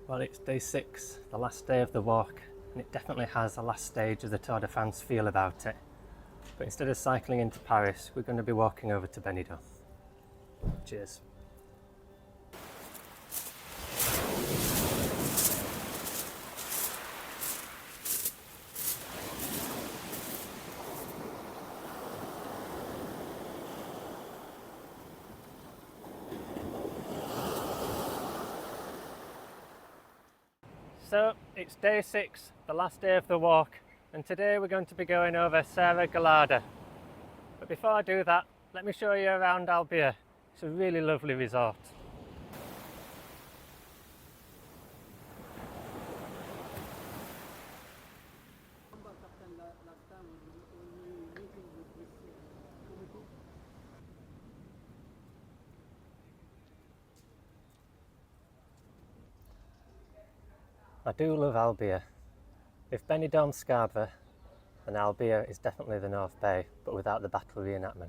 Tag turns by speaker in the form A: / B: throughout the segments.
A: Well, it's day 6, the last day of the walk, and it definitely has a last stage of the Tour de France feel about it. But instead of cycling into Paris, we're going to be walking over to Benidorm. Cheers. So it's day 6, the last day of the walk, and today we're going to be going over Serra Gelada. But before I do that, let me show you around Albir. It's a really lovely resort. I do love Albir. If Benidorm's Scarborough, then Albir is definitely the North Bay, but without the battle reenactment.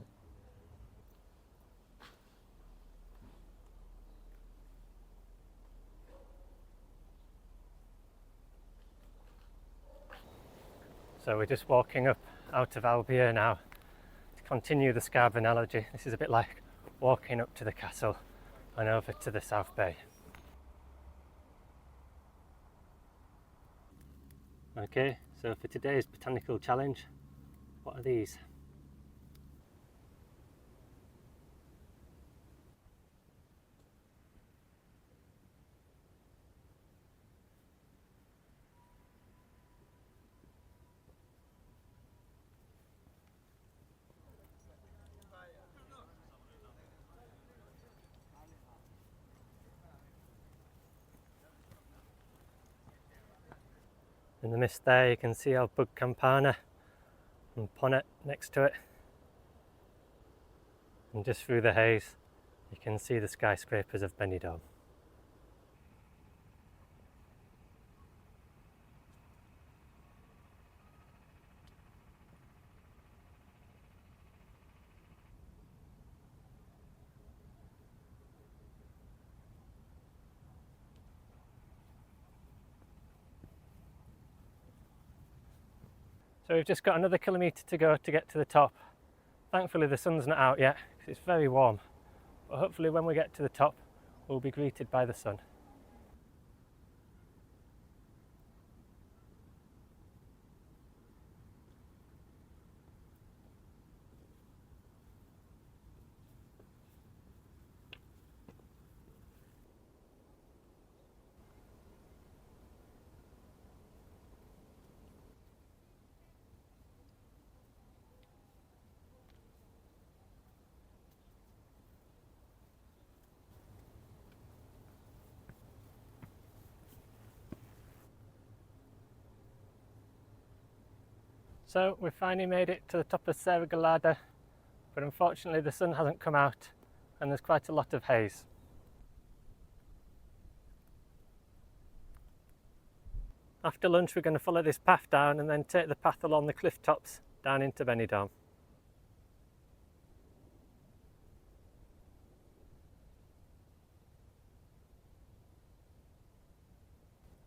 A: So we're just walking up out of Albir now to continue the Scarborough analogy. This is a bit like walking up to the castle and over to the South Bay. Okay, so for today's botanical challenge, what are these? In the mist there you can see our bug campana and ponnet next to it, and just through the haze you can see the skyscrapers of Benidorm. So we've just got another kilometre to go to get to the top. Thankfully the sun's not out yet because it's very warm, but hopefully when we get to the top we'll be greeted by the sun. So we've finally made it to the top of Serra Gelada, but unfortunately the sun hasn't come out and there's quite a lot of haze. After lunch we're going to follow this path down and then take the path along the cliff tops down into Benidorm.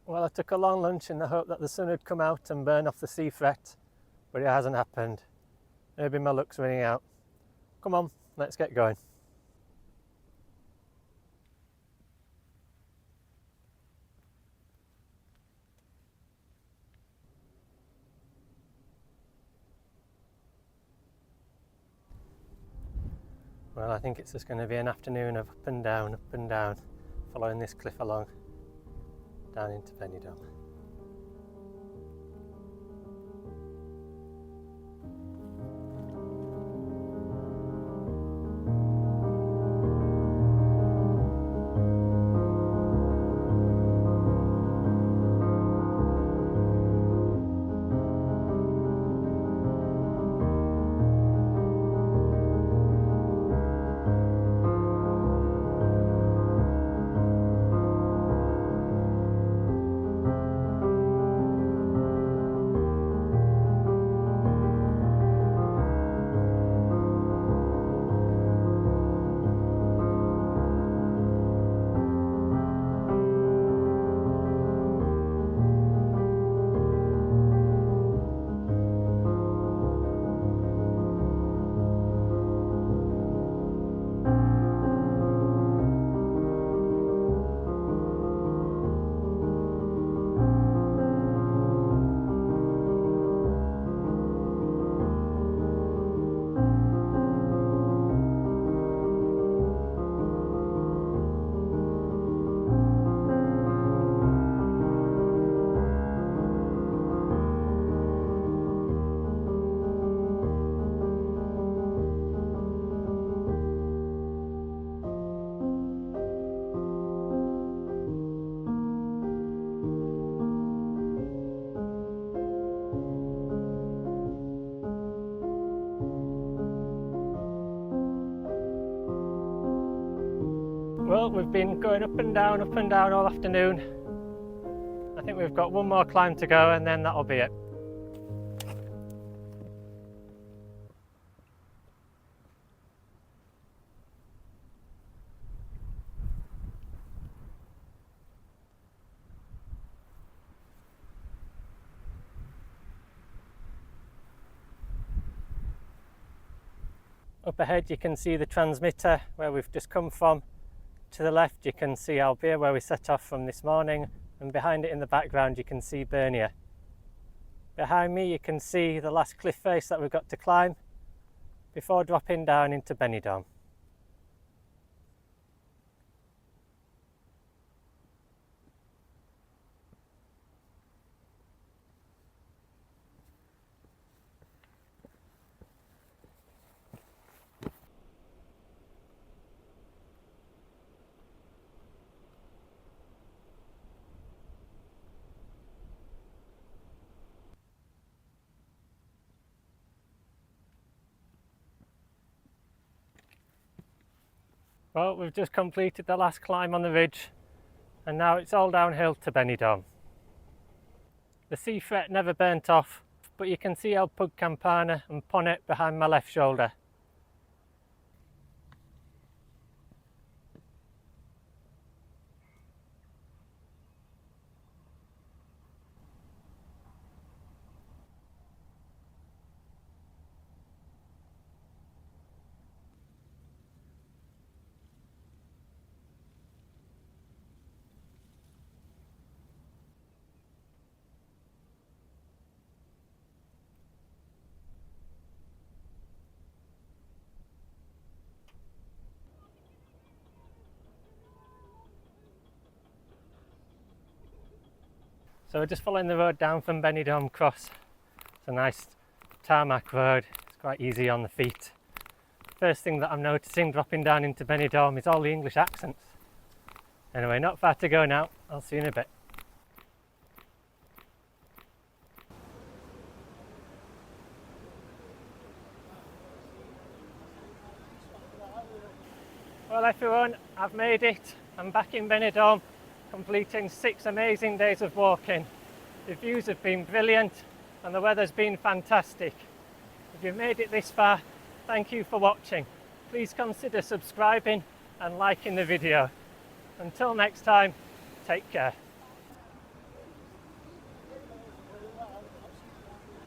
A: Well, I took a long lunch in the hope that the sun would come out and burn off the sea fret, but it hasn't happened. Maybe my luck's running out. Come on, let's get going. Well, I think it's just going to be an afternoon of up and down, following this cliff along, down into Benidorm. Well, we've been going up and down all afternoon. I think we've got one more climb to go and then that'll be it. Up ahead you can see the transmitter where we've just come from. To the left you can see Albir where we set off from this morning, and behind it in the background you can see Bernia. Behind me you can see the last cliff face that we've got to climb before dropping down into Benidorm. Well, we've just completed the last climb on the ridge and now it's all downhill to Benidorm. The sea fret never burnt off, but you can see El Pug Campana and Ponnet behind my left shoulder. So we're just following the road down from Benidorm Cross. It's a nice tarmac road, it's quite easy on the feet. First thing that I'm noticing dropping down into Benidorm is all the English accents. Anyway, not far to go now, I'll see you in a bit. Well everyone, I've made it. I'm back in Benidorm, completing 6 amazing days of walking. The views have been brilliant and the weather's been fantastic. If you've made it this far, thank you for watching. Please consider subscribing and liking the video. Until next time, take care.